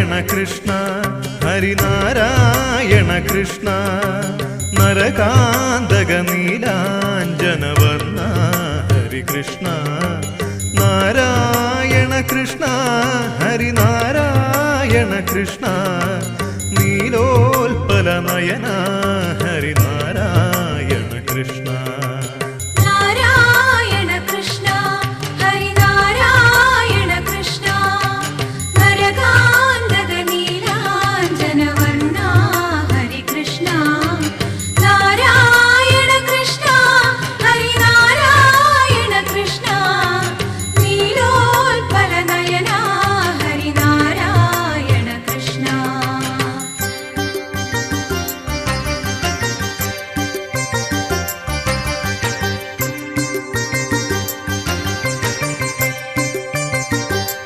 Krishna Harinarayana Krishna നരകാന്തക നീലാഞ്ജനവർണ്ണ Harikrishna Narayana Krishna Harinarayana Krishna Nilotpal Nayana Hari